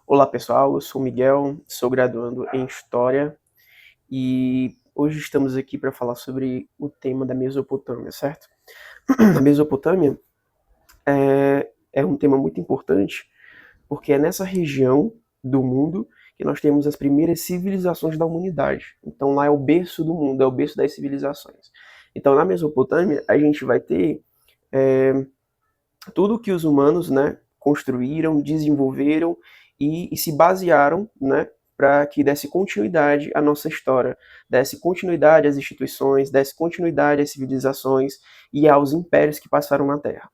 Olá pessoal, eu sou o Miguel, sou graduando em História e hoje estamos aqui para falar sobre o tema da Mesopotâmia, certo? A Mesopotâmia é um tema muito importante porque é nessa região do mundo que nós temos as primeiras civilizações da humanidade. Então lá é o berço do mundo, é o berço das civilizações. Então na Mesopotâmia a gente vai ter é, tudo que os humanos, né, construíram, desenvolveram e se basearam, né, para que desse continuidade à nossa história, desse continuidade às instituições, desse continuidade às civilizações e aos impérios que passaram na Terra.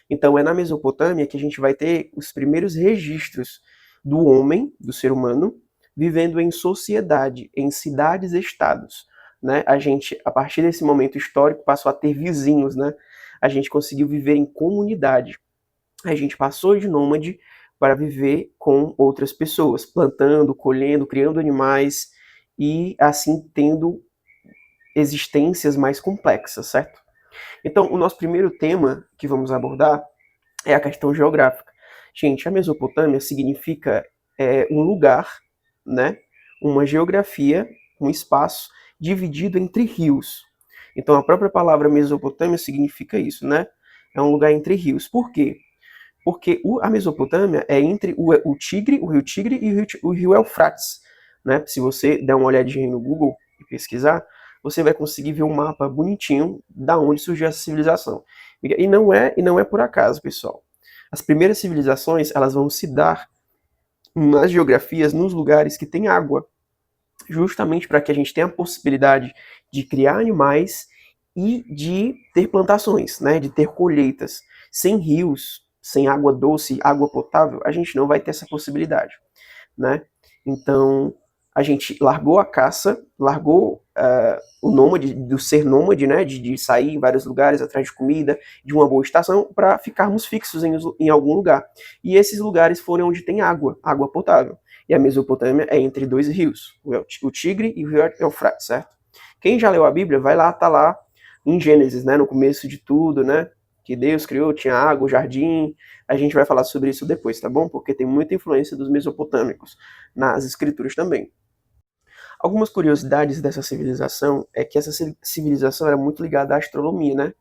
Então é na Mesopotâmia que a gente vai ter os primeiros registros do homem, do ser humano, vivendo em sociedade, em cidades-estados. Né? A gente, a partir desse momento histórico, passou a ter vizinhos, né? A gente conseguiu viver em comunidade. A gente passou de nômade para viver com outras pessoas, plantando, colhendo, criando animais e assim tendo existências mais complexas, certo? Então, o nosso primeiro tema que vamos abordar é a questão geográfica. Gente, a Mesopotâmia significa um lugar, né? Uma geografia, um espaço dividido entre rios. Então, a própria palavra Mesopotâmia significa isso, né? É um lugar entre rios. Por quê? Porque a Mesopotâmia é entre o Tigre, o rio Tigre e o rio Eufrates. Né? Se você der uma olhadinha no Google e pesquisar, você vai conseguir ver um mapa bonitinho da onde surgiu essa civilização. E não é por acaso, pessoal. As primeiras civilizações elas vão se dar nas geografias, nos lugares que tem água, justamente para que a gente tenha a possibilidade de criar animais e de ter plantações, né, de ter colheitas. Sem rios, sem água doce, água potável, a gente não vai ter essa possibilidade, né? Então, a gente largou a caça, largou o nômade, do ser nômade, né, de sair em vários lugares atrás de comida, de uma boa estação, para ficarmos fixos em algum lugar. E esses lugares foram onde tem água, água potável. E a Mesopotâmia é entre dois rios, o Tigre e o rio Eufrates, certo? Quem já leu a Bíblia, vai lá, tá lá em Gênesis, né, no começo de tudo, né, que Deus criou, tinha água, o jardim. A gente vai falar sobre isso depois, tá bom? Porque tem muita influência dos mesopotâmicos nas escrituras também. Algumas curiosidades dessa civilização é que essa civilização era muito ligada à astronomia, né?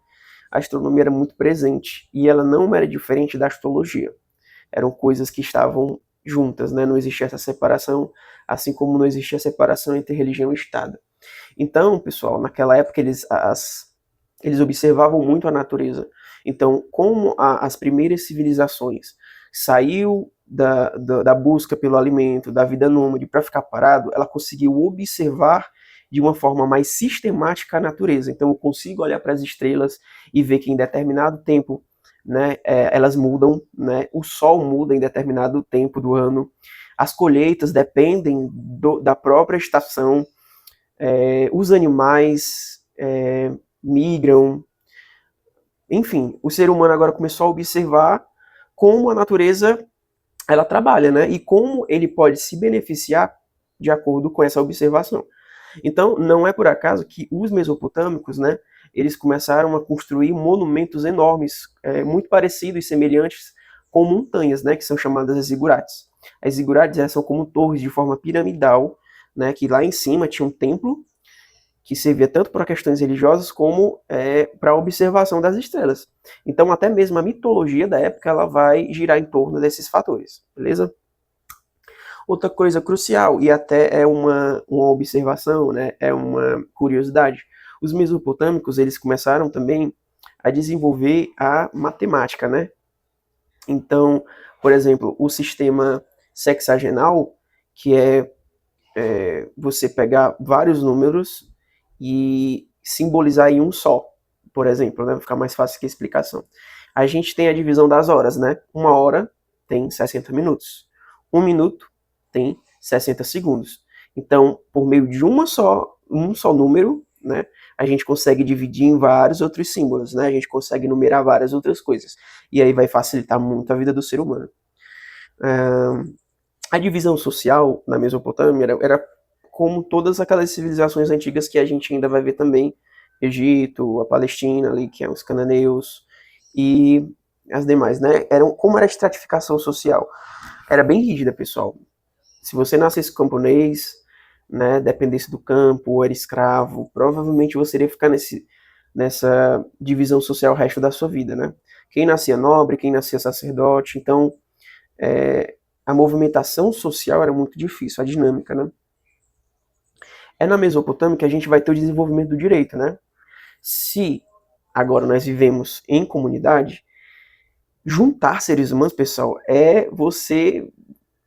A astronomia era muito presente e ela não era diferente da astrologia. Eram coisas que estavam juntas, né? Não existia essa separação, assim como não existia separação entre religião e Estado. Então, pessoal, naquela época eles observavam muito a natureza. Então, como as primeiras civilizações saiu da busca pelo alimento, da vida nômade para ficar parado, ela conseguiu observar de uma forma mais sistemática a natureza. Então, eu consigo olhar para as estrelas e ver que em determinado tempo, né, elas mudam, né, o sol muda em determinado tempo do ano, as colheitas dependem da própria estação, os animais migram, enfim, o ser humano agora começou a observar como a natureza ela trabalha, né? E como ele pode se beneficiar de acordo com essa observação. Então, não é por acaso que os mesopotâmicos, né, eles começaram a construir monumentos enormes, muito parecidos e semelhantes com montanhas, né, que são chamadas as zigurates. As zigurates são como torres de forma piramidal, né, que lá em cima tinha um templo que servia tanto para questões religiosas como para a observação das estrelas. Então, até mesmo a mitologia da época ela vai girar em torno desses fatores, beleza? Outra coisa crucial, e até é uma observação, né, é uma curiosidade, os mesopotâmicos eles começaram também a desenvolver a matemática, né? Então, por exemplo, o sistema sexagenal, que é você pegar vários números e simbolizar em um só, por exemplo, né? Vai ficar mais fácil que a explicação. A gente tem a divisão das horas, né? Uma hora tem 60 minutos. Um minuto tem 60 segundos. Então, por meio de um só número, né? A gente consegue dividir em vários outros símbolos, né? A gente consegue numerar várias outras coisas. E aí vai facilitar muito a vida do ser humano. A divisão social na Mesopotâmia era como todas aquelas civilizações antigas que a gente ainda vai ver também, Egito, a Palestina ali, que é os cananeus, e as demais, né? Como era a estratificação social? era bem rígida, pessoal. Se você nascesse camponês, né, dependesse do campo, ou era escravo, provavelmente você iria ficar nessa divisão social o resto da sua vida, né? Quem nascia nobre, quem nascia sacerdote, então a movimentação social era muito difícil, a dinâmica, né? É na Mesopotâmia que a gente vai ter o desenvolvimento do direito, né? Se agora nós vivemos em comunidade, juntar seres humanos, pessoal, é você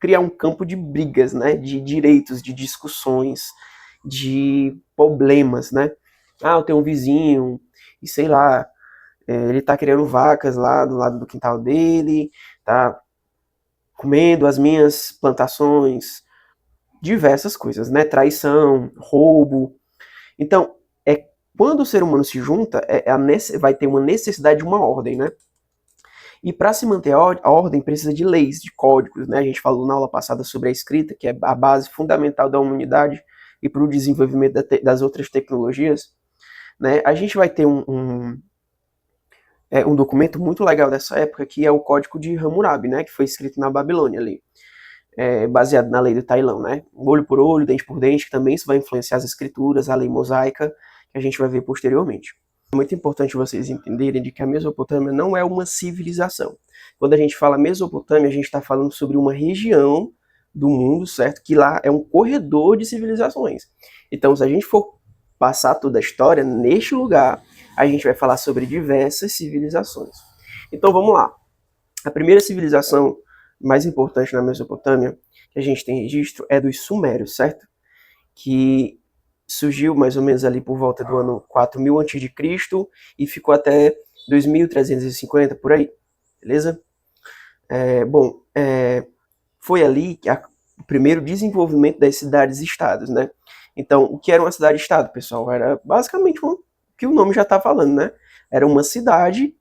criar um campo de brigas, né? De direitos, de discussões, de problemas, né? Ah, eu tenho um vizinho e sei lá, ele tá criando vacas lá do lado do quintal dele, tá comendo as minhas plantações, diversas coisas, né? Traição, roubo. Então, quando o ser humano se junta, vai ter uma necessidade de uma ordem, né? E para se manter a ordem, precisa de leis, de códigos, né? A gente falou na aula passada sobre a escrita, que é a base fundamental da humanidade e para o desenvolvimento das outras tecnologias, né? A gente vai ter um documento muito legal dessa época, que é o Código de Hammurabi, né? Que foi escrito na Babilônia ali. Baseado na lei do Tailão, né? Olho por olho, dente por dente, que também isso vai influenciar as escrituras, a lei mosaica, que a gente vai ver posteriormente. É muito importante vocês entenderem de que a Mesopotâmia não é uma civilização. Quando a gente fala Mesopotâmia, a gente está falando sobre uma região do mundo, certo? Que lá é um corredor de civilizações. Então, se a gente for passar toda a história neste lugar, a gente vai falar sobre diversas civilizações. Então, vamos lá. A primeira civilização mais importante na Mesopotâmia que a gente tem registro é dos Sumérios, certo? Que surgiu mais ou menos ali por volta do ano 4000 a.C. e ficou até 2350 por aí, beleza? Foi ali que o primeiro desenvolvimento das cidades-estados, né? Então, o que era uma cidade-estado, pessoal? Era basicamente o que o nome já está falando, né? Era uma cidade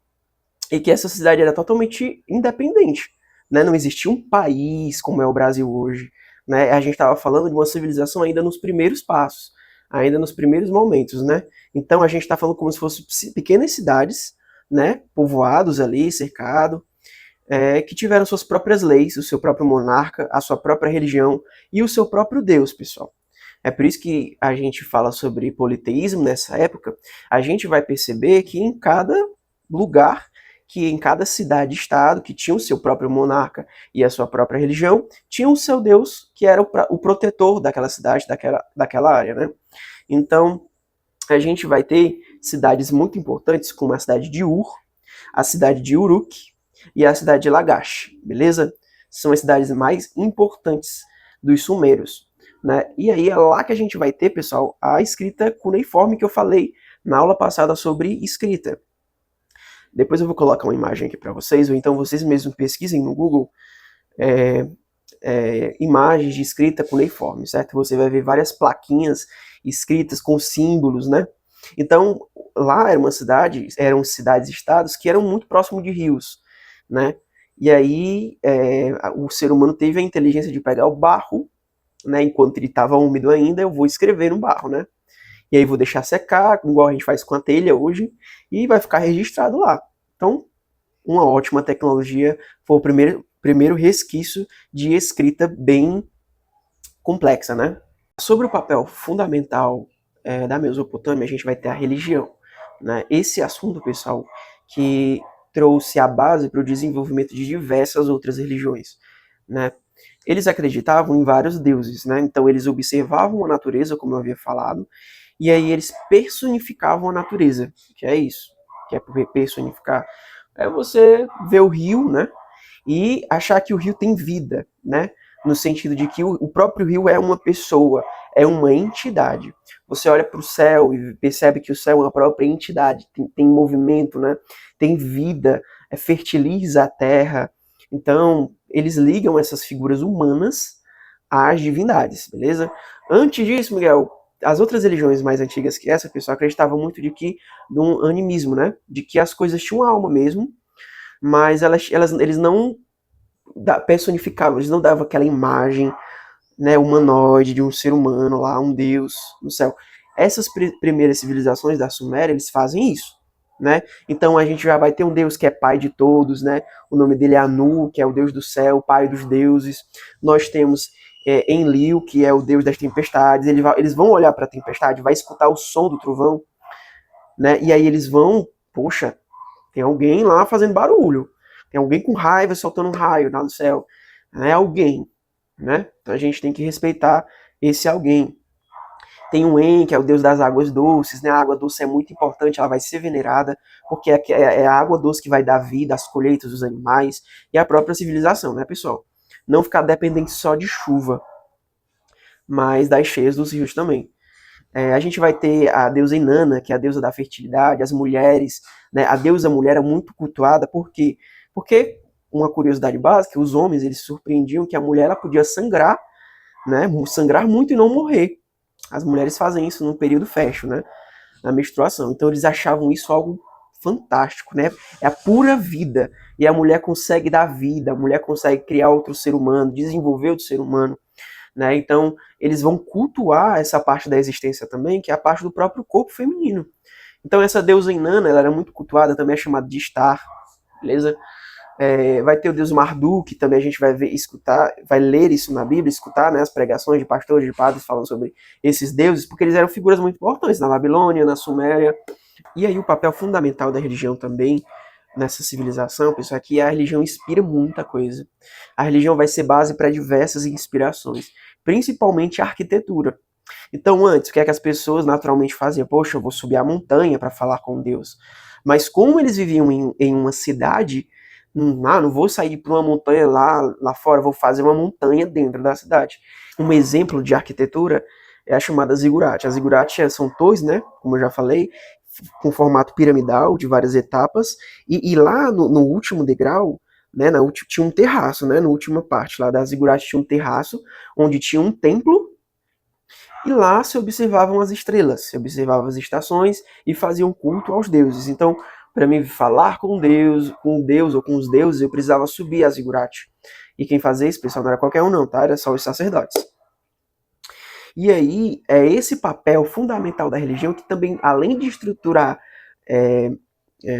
e que essa cidade era totalmente independente, né? Não existia um país como é o Brasil hoje, né? A gente estava falando de uma civilização ainda nos primeiros passos, ainda nos primeiros momentos, né? Então a gente está falando como se fossem pequenas cidades, né? Povoados ali, cercado, que tiveram suas próprias leis, o seu próprio monarca, a sua própria religião e o seu próprio Deus, pessoal. É por isso que a gente fala sobre politeísmo nessa época. A gente vai perceber que em cada lugar, que em cada cidade-estado, que tinha o seu próprio monarca e a sua própria religião, tinha o seu Deus, que era o protetor daquela cidade, daquela área, né? Então, a gente vai ter cidades muito importantes, como a cidade de Ur, a cidade de Uruk e a cidade de Lagash, beleza? São as cidades mais importantes dos sumérios, né? E aí é lá que a gente vai ter, pessoal, a escrita cuneiforme que eu falei na aula passada sobre escrita. Depois eu vou colocar uma imagem aqui para vocês, ou então vocês mesmos pesquisem no Google imagens de escrita cuneiforme, certo? Você vai ver várias plaquinhas escritas com símbolos, né? Então, lá eram cidades-estados que eram muito próximos de rios, né? E aí o ser humano teve a inteligência de pegar o barro, né? Enquanto ele estava úmido ainda, eu vou escrever no barro, né? E aí vou deixar secar, igual a gente faz com a telha hoje, e vai ficar registrado lá. Então, uma ótima tecnologia, foi o primeiro resquício de escrita bem complexa, né? Sobre o papel fundamental da Mesopotâmia, a gente vai ter a religião, né? Esse assunto, pessoal, que trouxe a base para o desenvolvimento de diversas outras religiões, né? Eles acreditavam em vários deuses, né? Então eles observavam a natureza, como eu havia falado, e aí eles personificavam a natureza, que é isso, que é personificar. É você ver o rio, né? E achar que o rio tem vida, né? No sentido de que o próprio rio é uma pessoa, é uma entidade. Você olha para o céu e percebe que o céu é uma própria entidade, tem movimento, né? Tem vida, fertiliza a terra. Então, eles ligam essas figuras humanas às divindades, beleza? Antes disso, Miguel, as outras religiões mais antigas que essa, pessoa acreditava muito de um animismo, né? De que as coisas tinham alma mesmo, mas eles não personificavam, eles não davam aquela imagem, né, humanoide de um ser humano lá, um deus no céu. Essas primeiras civilizações da Suméria, eles fazem isso, né? Então a gente já vai ter um Deus que é pai de todos, né? O nome dele é Anu, que é o Deus do céu, pai dos deuses. Nós temos Enlil, que é o Deus das tempestades. Eles vão olhar para a tempestade, vai escutar o som do trovão, né? E aí eles vão, poxa, tem alguém lá fazendo barulho, tem alguém com raiva soltando um raio lá no céu, é alguém, né? Então a gente tem que respeitar esse alguém. Tem um En, que é o deus das águas doces, né? A água doce é muito importante, ela vai ser venerada, porque é a água doce que vai dar vida às colheitas dos animais e à própria civilização, né, pessoal? Não ficar dependente só de chuva, mas das cheias dos rios também. A gente vai ter a deusa Inanna, que é a deusa da fertilidade, as mulheres, né? A deusa mulher é muito cultuada, por quê? Porque, uma curiosidade básica, os homens eles se surpreendiam que a mulher ela podia sangrar, né? Sangrar muito e não morrer. As mulheres fazem isso no período fértil, né? Na menstruação. Então eles achavam isso algo fantástico, né? É a pura vida. E a mulher consegue dar vida, a mulher consegue criar outro ser humano, desenvolver outro ser humano, né? Então eles vão cultuar essa parte da existência também, que é a parte do próprio corpo feminino. Então essa deusa Inanna, ela era muito cultuada, também é chamada de Star, beleza? Vai ter o deus Marduk, também a gente vai ver, escutar, vai ler isso na Bíblia, escutar, né, as pregações de pastores, de padres falando sobre esses deuses, porque eles eram figuras muito importantes na Babilônia, na Suméria. E aí o papel fundamental da religião também nessa civilização, pessoal, é que a religião inspira muita coisa. A religião vai ser base para diversas inspirações, principalmente a arquitetura. Então, antes, o que é que as pessoas naturalmente faziam? Poxa, eu vou subir a montanha para falar com Deus. Mas como eles viviam em uma cidade, não vou sair para uma montanha lá fora, vou fazer uma montanha dentro da cidade. Um exemplo de arquitetura é a chamada zigurate. As zigurates são torres, né, como eu já falei, com formato piramidal, de várias etapas, e lá no último degrau, né, tinha um terraço, né, na última parte lá da zigurate tinha um terraço, onde tinha um templo, e lá se observavam as estrelas, se observavam as estações e faziam culto aos deuses. Então, para mim falar com Deus ou com os deuses, eu precisava subir a zigurate. E quem fazia isso, pessoal, não era qualquer um não, tá? Era só os sacerdotes. E aí, é esse papel fundamental da religião que também, além de estruturar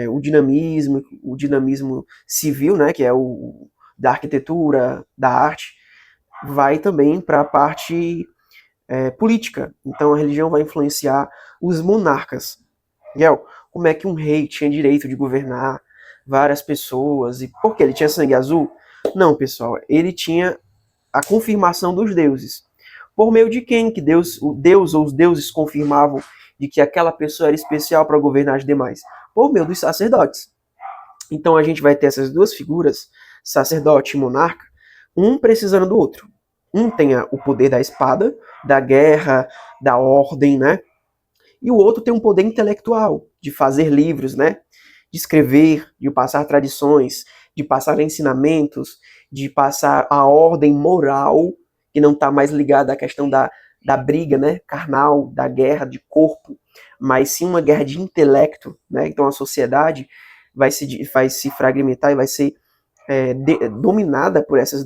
o dinamismo civil, né, que é o da arquitetura, da arte, vai também para a parte política. Então a religião vai influenciar os monarcas. Miguel, como é que um rei tinha direito de governar várias pessoas? E por que ele tinha sangue azul? Não, pessoal, ele tinha a confirmação dos deuses. Por meio de quem que o Deus ou os deuses confirmavam de que aquela pessoa era especial para governar as demais? Por meio dos sacerdotes. Então a gente vai ter essas duas figuras, sacerdote e monarca, um precisando do outro. Um tem o poder da espada, da guerra, da ordem, né? E o outro tem um poder intelectual, de fazer livros, né? De escrever, de passar tradições, de passar ensinamentos, de passar a ordem moral, que não está mais ligada à questão da briga, né? Carnal, da guerra de corpo, mas sim uma guerra de intelecto, né? Então a sociedade vai se fragmentar e vai ser dominada por desses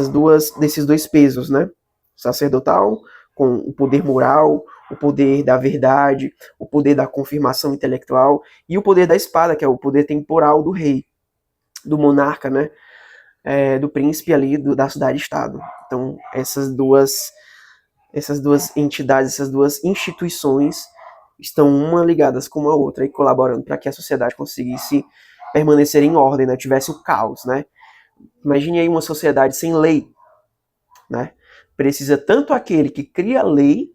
dois pesos, né? Sacerdotal, com o poder moral, o poder da verdade, o poder da confirmação intelectual e o poder da espada, que é o poder temporal do rei, do monarca, né? Do príncipe ali da cidade-estado. Então, essas duas entidades, essas duas instituições estão uma ligadas com a outra e colaborando para que a sociedade conseguisse permanecer em ordem, né? Tivesse o caos, né? Imagine aí uma sociedade sem lei, né? Precisa tanto aquele que cria a lei,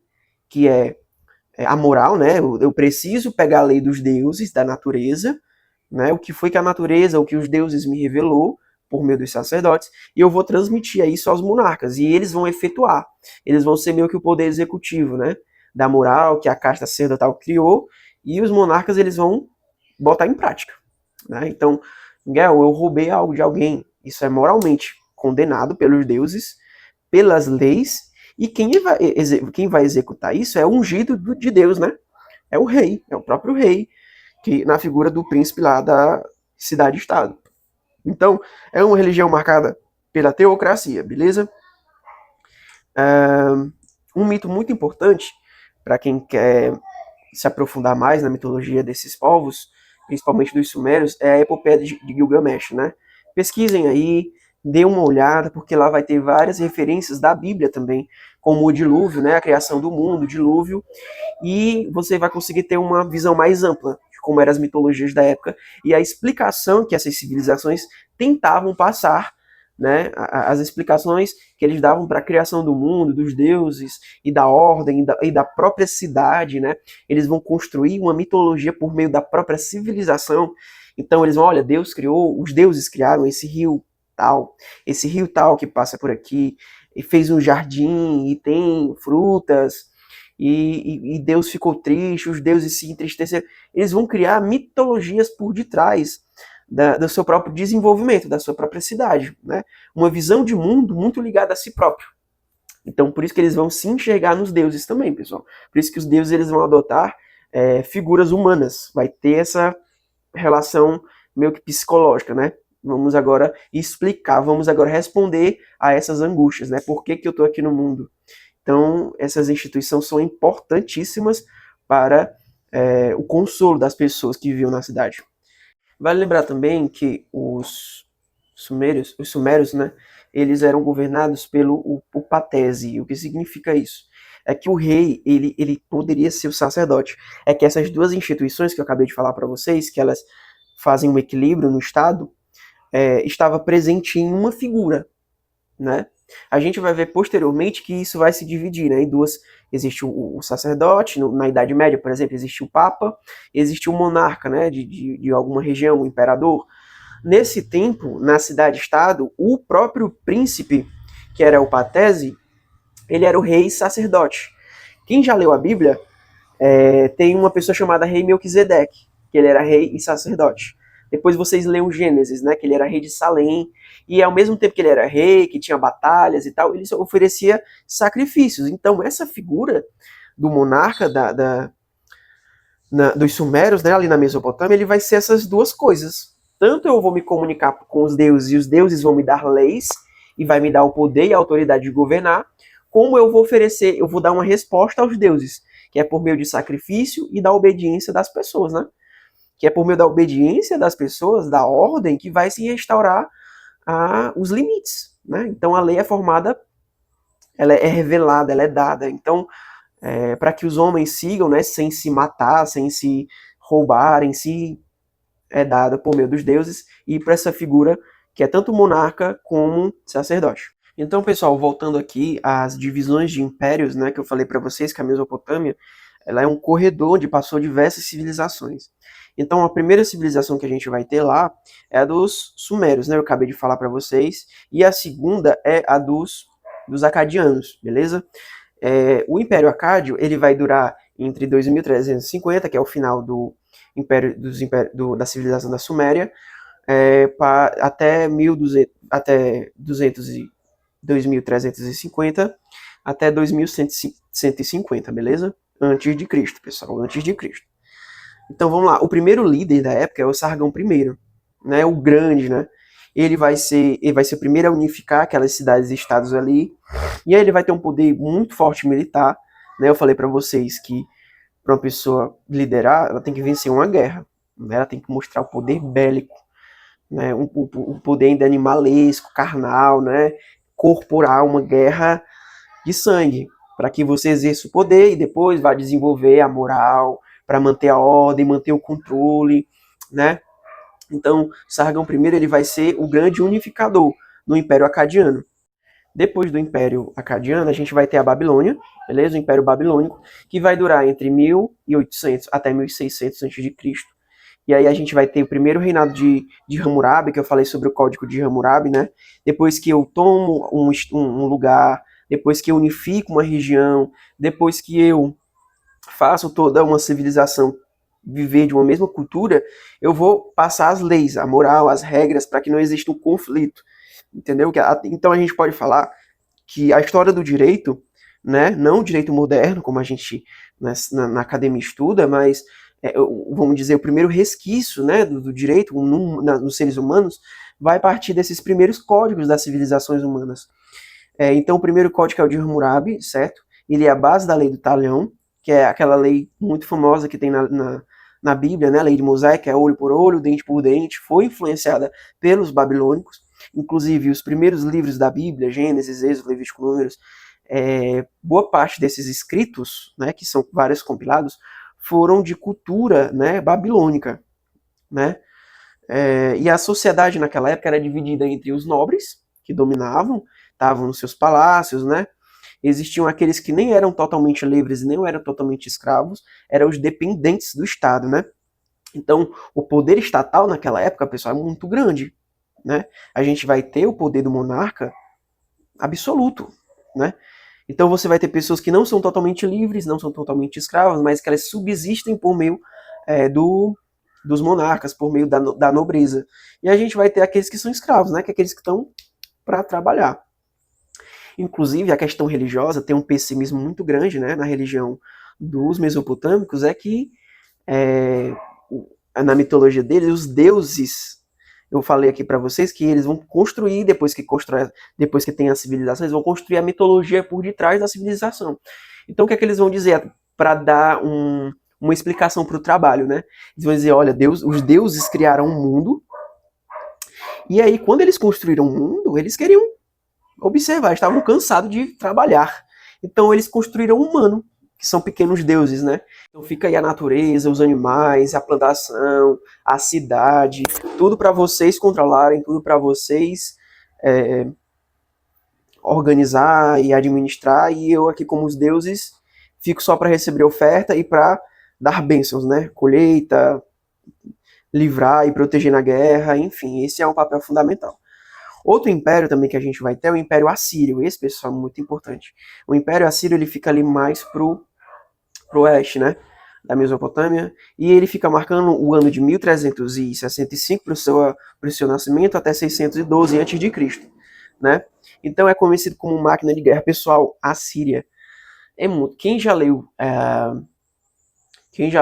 que é a moral, né? Eu preciso pegar a lei dos deuses, da natureza, né? O que foi que a natureza, o que os deuses me revelou por meio dos sacerdotes, e eu vou transmitir isso aos monarcas, e eles vão efetuar. Eles vão ser meio que o poder executivo, né? Da moral que a casta sacerdotal criou, e os monarcas eles vão botar em prática, né? Então, Miguel, eu roubei algo de alguém, isso é moralmente condenado pelos deuses, pelas leis, e quem vai executar isso é o ungido de Deus, né? É o rei, é o próprio rei, que na figura do príncipe lá da cidade-estado. Então, é uma religião marcada pela teocracia, beleza? Um mito muito importante para quem quer se aprofundar mais na mitologia desses povos, principalmente dos sumérios, é a epopeia de Gilgamesh, né? Pesquisem aí, dê uma olhada, porque lá vai ter várias referências da Bíblia também, como o dilúvio, né? A criação do mundo, o dilúvio, e você vai conseguir ter uma visão mais ampla de como eram as mitologias da época e a explicação que essas civilizações tentavam passar, né, as explicações que eles davam para a criação do mundo, dos deuses e da ordem e da própria cidade, né? Eles vão construir uma mitologia por meio da própria civilização. Então eles vão, olha, Deus criou, os deuses criaram esse rio tal que passa por aqui, e fez um jardim e tem frutas, e Deus ficou triste, os deuses se entristeceram. Eles vão criar mitologias por detrás do seu próprio desenvolvimento, da sua própria cidade, né? Uma visão de mundo muito ligada a si próprio. Então, por isso que eles vão se enxergar nos deuses também, pessoal. Por isso que os deuses eles vão adotar figuras humanas. Vai ter essa relação meio que psicológica, né? Vamos agora explicar, vamos agora responder a essas angústias, né? Por que eu estou aqui no mundo? Então, essas instituições são importantíssimas para o consolo das pessoas que viviam na cidade. Vale lembrar também que os sumérios, né, eles eram governados pelo o patese. O que significa isso? É que o rei, ele poderia ser o sacerdote. É que essas duas instituições que eu acabei de falar para vocês, que elas fazem um equilíbrio no Estado, estava presente em uma figura, né? A gente vai ver posteriormente que isso vai se dividir, né, em duas. Existe o sacerdote, na Idade Média, por exemplo, existe o Papa, existe o monarca, né, de alguma região, o imperador. Nesse tempo, na cidade-estado, o próprio príncipe, que era o patese, ele era o rei sacerdote. Quem já leu a Bíblia, tem uma pessoa chamada rei Melquisedeque, que ele era rei e sacerdote. Depois vocês leem o Gênesis, né, que ele era rei de Salém, e ao mesmo tempo que ele era rei, que tinha batalhas e tal, ele oferecia sacrifícios. Então essa figura do monarca dos sumérios, né, ali na Mesopotâmia, ele vai ser essas duas coisas. Tanto eu vou me comunicar com os deuses, e os deuses vão me dar leis, e vai me dar o poder e a autoridade de governar, como eu vou oferecer, eu vou dar uma resposta aos deuses, que é por meio de sacrifício e da obediência das pessoas, né? Que é por meio da obediência das pessoas, da ordem, que vai se restaurar os limites, né? Então a lei é formada, ela é revelada, ela é dada. Então, para que os homens sigam, né, sem se matar, sem se roubarem, se é dada por meio dos deuses e para essa figura que é tanto monarca como sacerdote. Então, pessoal, voltando aqui às divisões de impérios, né, que eu falei para vocês que a Mesopotâmia, ela é um corredor onde passou diversas civilizações. Então, a primeira civilização que a gente vai ter lá é a dos sumérios, né? Eu acabei de falar para vocês. E a segunda é a dos acadianos, beleza? O Império Acádio, ele vai durar entre 2350, que é o final do da civilização da Suméria, até 2350, até 2150, beleza? Antes de Cristo, pessoal, antes de Cristo. Então vamos lá, o primeiro líder da época é o Sargão I, né, o grande, né? Ele vai ser o primeiro a unificar aquelas cidades e estados ali, e aí ele vai ter um poder muito forte militar, né? Eu falei para vocês que para uma pessoa liderar, ela tem que vencer uma guerra, né? Ela tem que mostrar o poder bélico, né? O poder ainda animalesco, carnal, né? Corporal, uma guerra de sangue, para que você exerça o poder e depois vá desenvolver a moral, para manter a ordem, manter o controle, né? Então, Sargão I ele vai ser o grande unificador no Império Acadiano. Depois do Império Acadiano, a gente vai ter a Babilônia, beleza? O Império Babilônico, que vai durar entre 1800 até 1600 a.C. E aí a gente vai ter o primeiro reinado de Hammurabi, que eu falei sobre o Código de Hammurabi, né? Depois que eu tomo um lugar, depois que eu unifico uma região, depois que eu faço toda uma civilização viver de uma mesma cultura, eu vou passar as leis, a moral, as regras, para que não exista um conflito, entendeu? Então a gente pode falar que a história do direito, né, não o direito moderno, como a gente na academia estuda, mas vamos dizer, o primeiro resquício, né, do direito nos seres humanos vai partir desses primeiros códigos das civilizações humanas. Então o primeiro código é o de Hammurabi, certo? Ele é a base da lei do Talhão, que é aquela lei muito famosa que tem na Bíblia, né, a lei de Moisés, que é olho por olho, dente por dente, foi influenciada pelos babilônicos. Inclusive, os primeiros livros da Bíblia, Gênesis, Êxodo, Levítico, Números, boa parte desses escritos, né, que são vários compilados, foram de cultura, né, babilônica, né? E a sociedade naquela época era dividida entre os nobres, que dominavam, estavam nos seus palácios, né? Existiam aqueles que nem eram totalmente livres e nem eram totalmente escravos, eram os dependentes do Estado, né? Então, o poder estatal naquela época, pessoal, é muito grande, né? A gente vai ter o poder do monarca absoluto, né? Então você vai ter pessoas que não são totalmente livres, não são totalmente escravas, mas que elas subsistem por meio dos monarcas, por meio da nobreza. E a gente vai ter aqueles que são escravos, né? Que é aqueles que estão para trabalhar. Inclusive, a questão religiosa tem um pessimismo muito grande, né? Na religião dos mesopotâmicos, é que na mitologia deles, os deuses, eu falei aqui para vocês que eles vão construir, depois que tem a civilização, eles vão construir a mitologia por detrás da civilização. Então, o que é que eles vão dizer para dar uma explicação para o trabalho, né? Eles vão dizer, olha, os deuses criaram um mundo, e aí, quando eles construíram um mundo, eles queriam observar, estavam cansados de trabalhar. Então, eles construíram um humano, que são pequenos deuses, né? Então fica aí a natureza, os animais, a plantação, a cidade, tudo para vocês controlarem, tudo para vocês organizar e administrar, e eu aqui como os deuses fico só para receber oferta e para dar bênçãos, né? Colheita, livrar e proteger na guerra, enfim, esse é um papel fundamental. Outro império também que a gente vai ter é o Império Assírio. Esse, pessoal, é muito importante. O Império Assírio ele fica ali mais pro oeste, né? Da Mesopotâmia. E ele fica marcando o ano de 1365 para o seu nascimento até 612 a.C., né? Então é conhecido como máquina de guerra. Pessoal, a Síria é muito... Quem já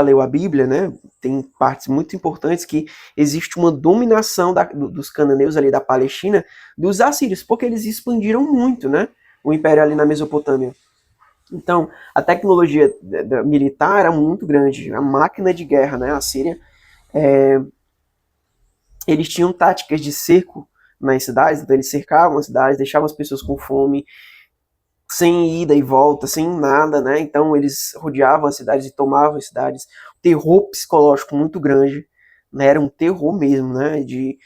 leu a Bíblia, né, tem partes muito importantes que existe uma dominação dos cananeus ali da Palestina dos assírios, porque eles expandiram muito, né, o império ali na Mesopotâmia. Então, a tecnologia militar era muito grande, a máquina de guerra, né, a Síria, eles tinham táticas de cerco nas cidades, então eles cercavam as cidades, deixavam as pessoas com fome, sem ida e volta, sem nada, né? Então eles rodeavam as cidades e tomavam as cidades. Terror psicológico muito grande, né? Era um terror mesmo, né? De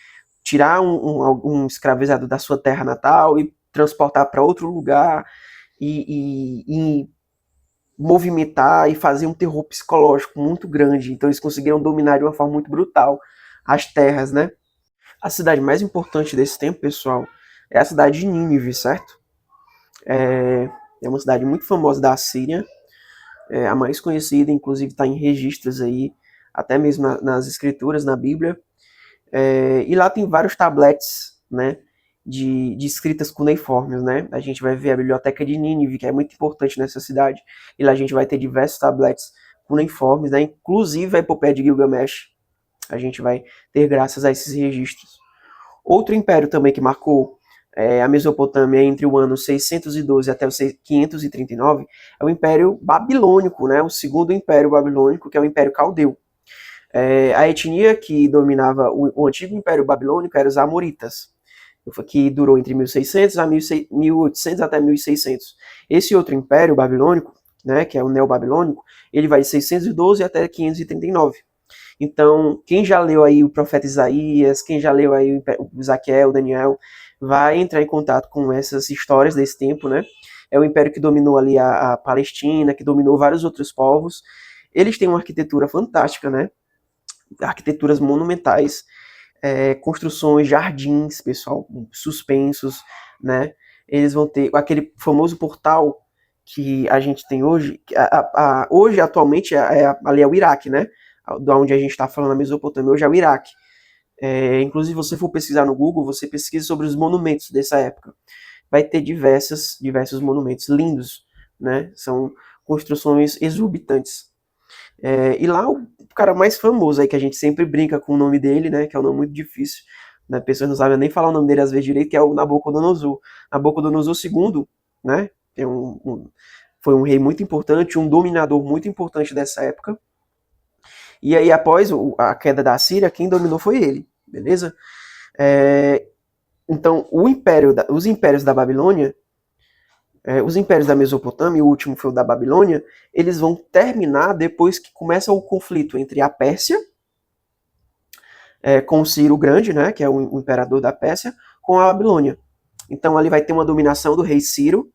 tirar um escravizado da sua terra natal e transportar para outro lugar e movimentar e fazer um terror psicológico muito grande. Então eles conseguiram dominar de uma forma muito brutal as terras, né? A cidade mais importante desse tempo, pessoal, é a cidade de Nínive, certo? É uma cidade muito famosa da Síria, a mais conhecida, inclusive está em registros aí, até mesmo nas escrituras, na Bíblia. E lá tem vários tabletes, né, de escritas cuneiformes, né? A gente vai ver a biblioteca de Nínive, que é muito importante nessa cidade, e lá a gente vai ter diversos tabletes cuneiformes, né? Inclusive a epopeia de Gilgamesh, a gente vai ter graças a esses registros. Outro império também que marcou a Mesopotâmia entre o ano 612 até o 539 é o Império Babilônico, né? O segundo Império Babilônico, que é o Império Caldeu. A etnia que dominava o antigo Império Babilônico era os Amoritas, que durou entre 1600 a 1800 até 1600. Esse outro Império Babilônico, né, que é o Neobabilônico, ele vai de 612 até 539. Então, quem já leu aí o profeta Isaías, quem já leu aí o Ezequiel, o Daniel, vai entrar em contato com essas histórias desse tempo, né? É o império que dominou ali a Palestina, que dominou vários outros povos. Eles têm uma arquitetura fantástica, né? Arquiteturas monumentais, construções, jardins, pessoal, suspensos, né? Eles vão ter aquele famoso portal que a gente tem hoje, hoje atualmente ali é o Iraque, né? De onde a gente está falando, a Mesopotâmia, hoje é o Iraque. Inclusive, se você for pesquisar no Google, você pesquisa sobre os monumentos dessa época. Vai ter diversos monumentos lindos, né? São construções exorbitantes. E lá, o cara mais famoso aí, que a gente sempre brinca com o nome dele, né? Que é um nome muito difícil, né? Pessoas não sabem nem falar o nome dele às vezes direito, que é o Nabucodonosor. Nabucodonosor II, né? foi um rei muito importante, um dominador muito importante dessa época. E aí, após a queda da Síria, quem dominou foi ele, beleza? Então, os impérios da Babilônia, os impérios da Mesopotâmia, o último foi o da Babilônia, eles vão terminar depois que começa o conflito entre a Pérsia, com Ciro o Grande, né, que é o imperador da Pérsia, com a Babilônia. Então, ali vai ter uma dominação do rei Ciro,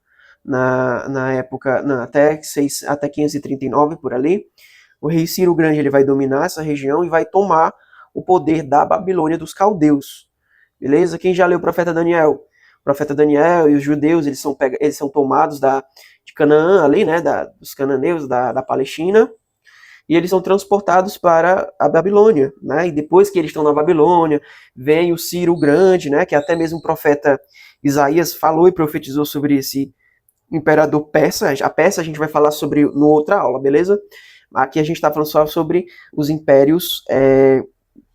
na época, até 539, por ali. O rei Ciro o Grande ele vai dominar essa região e vai tomar o poder da Babilônia dos caldeus. Beleza? Quem já leu o profeta Daniel? O profeta Daniel e os judeus, eles são tomados de Canaã, ali, né, dos cananeus, da Palestina, e eles são transportados para a Babilônia, né? E depois que eles estão na Babilônia, vem o Ciro o Grande, né, que até mesmo o profeta Isaías falou e profetizou sobre esse imperador persa. A Pérsia a gente vai falar sobre no outra aula, beleza? Aqui a gente está falando só sobre os impérios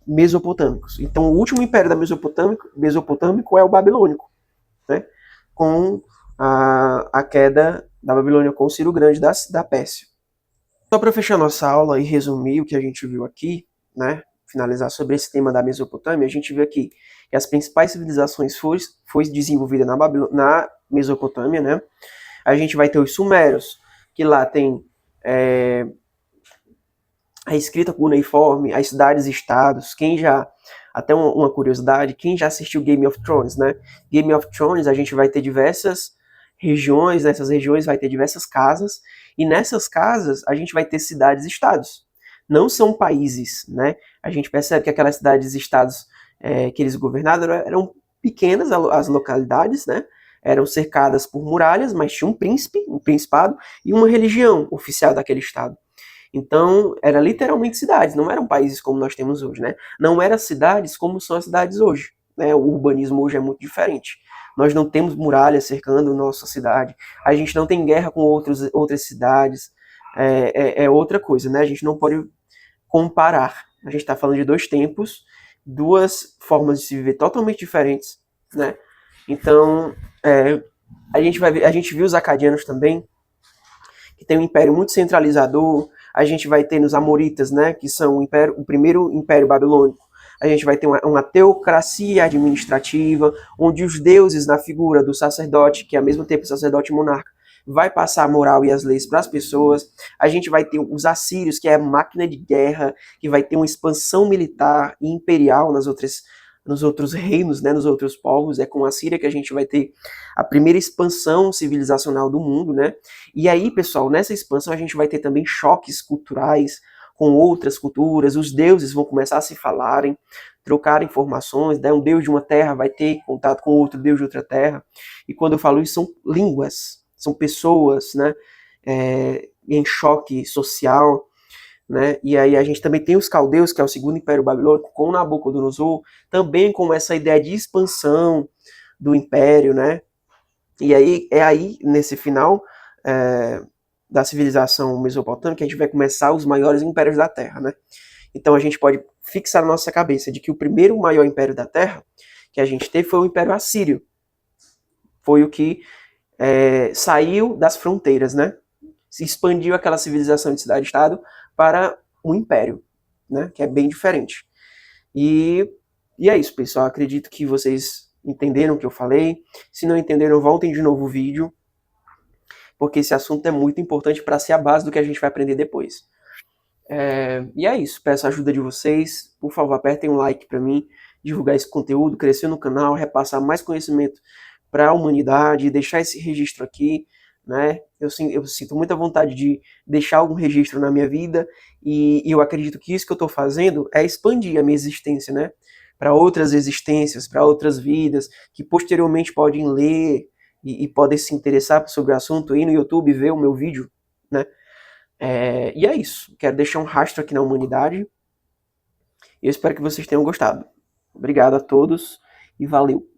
mesopotâmicos. Então, o último império da mesopotâmico é o babilônico, né? Com a queda da Babilônia com o Ciro Grande da Pérsia. Só para fechar nossa aula e resumir o que a gente viu aqui, né? Finalizar sobre esse tema da Mesopotâmia, a gente viu aqui que as principais civilizações foi desenvolvida na Mesopotâmia, né? A gente vai ter os sumérios, que lá tem a escrita cuneiforme, as cidades-estados. Até uma curiosidade, quem já assistiu Game of Thrones, né? Game of Thrones, a gente vai ter diversas regiões, nessas regiões vai ter diversas casas, e nessas casas a gente vai ter cidades-estados. Não são países, né? A gente percebe que aquelas cidades-estados que eles governaram eram pequenas, as localidades, né? Eram cercadas por muralhas, mas tinha um príncipe, um principado, e uma religião oficial daquele estado. Então, era literalmente cidades, não eram países como nós temos hoje, né? Não eram cidades como são as cidades hoje, né? O urbanismo hoje é muito diferente. Nós não temos muralhas cercando nossa cidade, a gente não tem guerra com outras cidades, é outra coisa, né? A gente não pode comparar. A gente está falando de dois tempos, duas formas de se viver totalmente diferentes, né? Então, a gente viu os acadianos também, que tem um império muito centralizador. A gente vai ter nos amoritas, né, que são o primeiro império babilônico. A gente vai ter uma teocracia administrativa, onde os deuses, na figura do sacerdote, que é ao mesmo tempo sacerdote e monarca, vai passar a moral e as leis para as pessoas. A gente vai ter os assírios, que é a máquina de guerra, que vai ter uma expansão militar e imperial nos outros reinos, né, nos outros povos. É com a Síria que a gente vai ter a primeira expansão civilizacional do mundo, né? E aí, pessoal, nessa expansão a gente vai ter também choques culturais com outras culturas, os deuses vão começar a se falarem, trocar informações, né? Um deus de uma terra vai ter contato com outro deus de outra terra. E quando eu falo isso, são línguas, são pessoas, né? Em choque social, né? E aí a gente também tem os caldeus, que é o segundo império babilônico, com Nabucodonosor, também com essa ideia de expansão do império, né? E aí, nesse final da civilização mesopotâmica, a gente vai começar os maiores impérios da Terra, né? Então a gente pode fixar na nossa cabeça de que o primeiro maior império da Terra que a gente teve foi o Império Assírio. Foi o que saiu das fronteiras, né? Se expandiu aquela civilização de cidade-estado para um império, né? Que é bem diferente. E é isso, pessoal. Acredito que vocês entenderam o que eu falei. Se não entenderam, voltem de novo o vídeo, porque esse assunto é muito importante para ser a base do que a gente vai aprender depois. E é isso. Peço a ajuda de vocês. Por favor, apertem um like para mim, divulgar esse conteúdo, crescer no canal, repassar mais conhecimento para a humanidade, deixar esse registro aqui, né? Eu sinto muita vontade de deixar algum registro na minha vida, e eu acredito que isso que eu estou fazendo é expandir a minha existência, né? Para outras existências, para outras vidas, que posteriormente podem ler e podem se interessar sobre o assunto, ir no YouTube ver o meu vídeo, né? E é isso. Quero deixar um rastro aqui na humanidade. E eu espero que vocês tenham gostado. Obrigado a todos e valeu!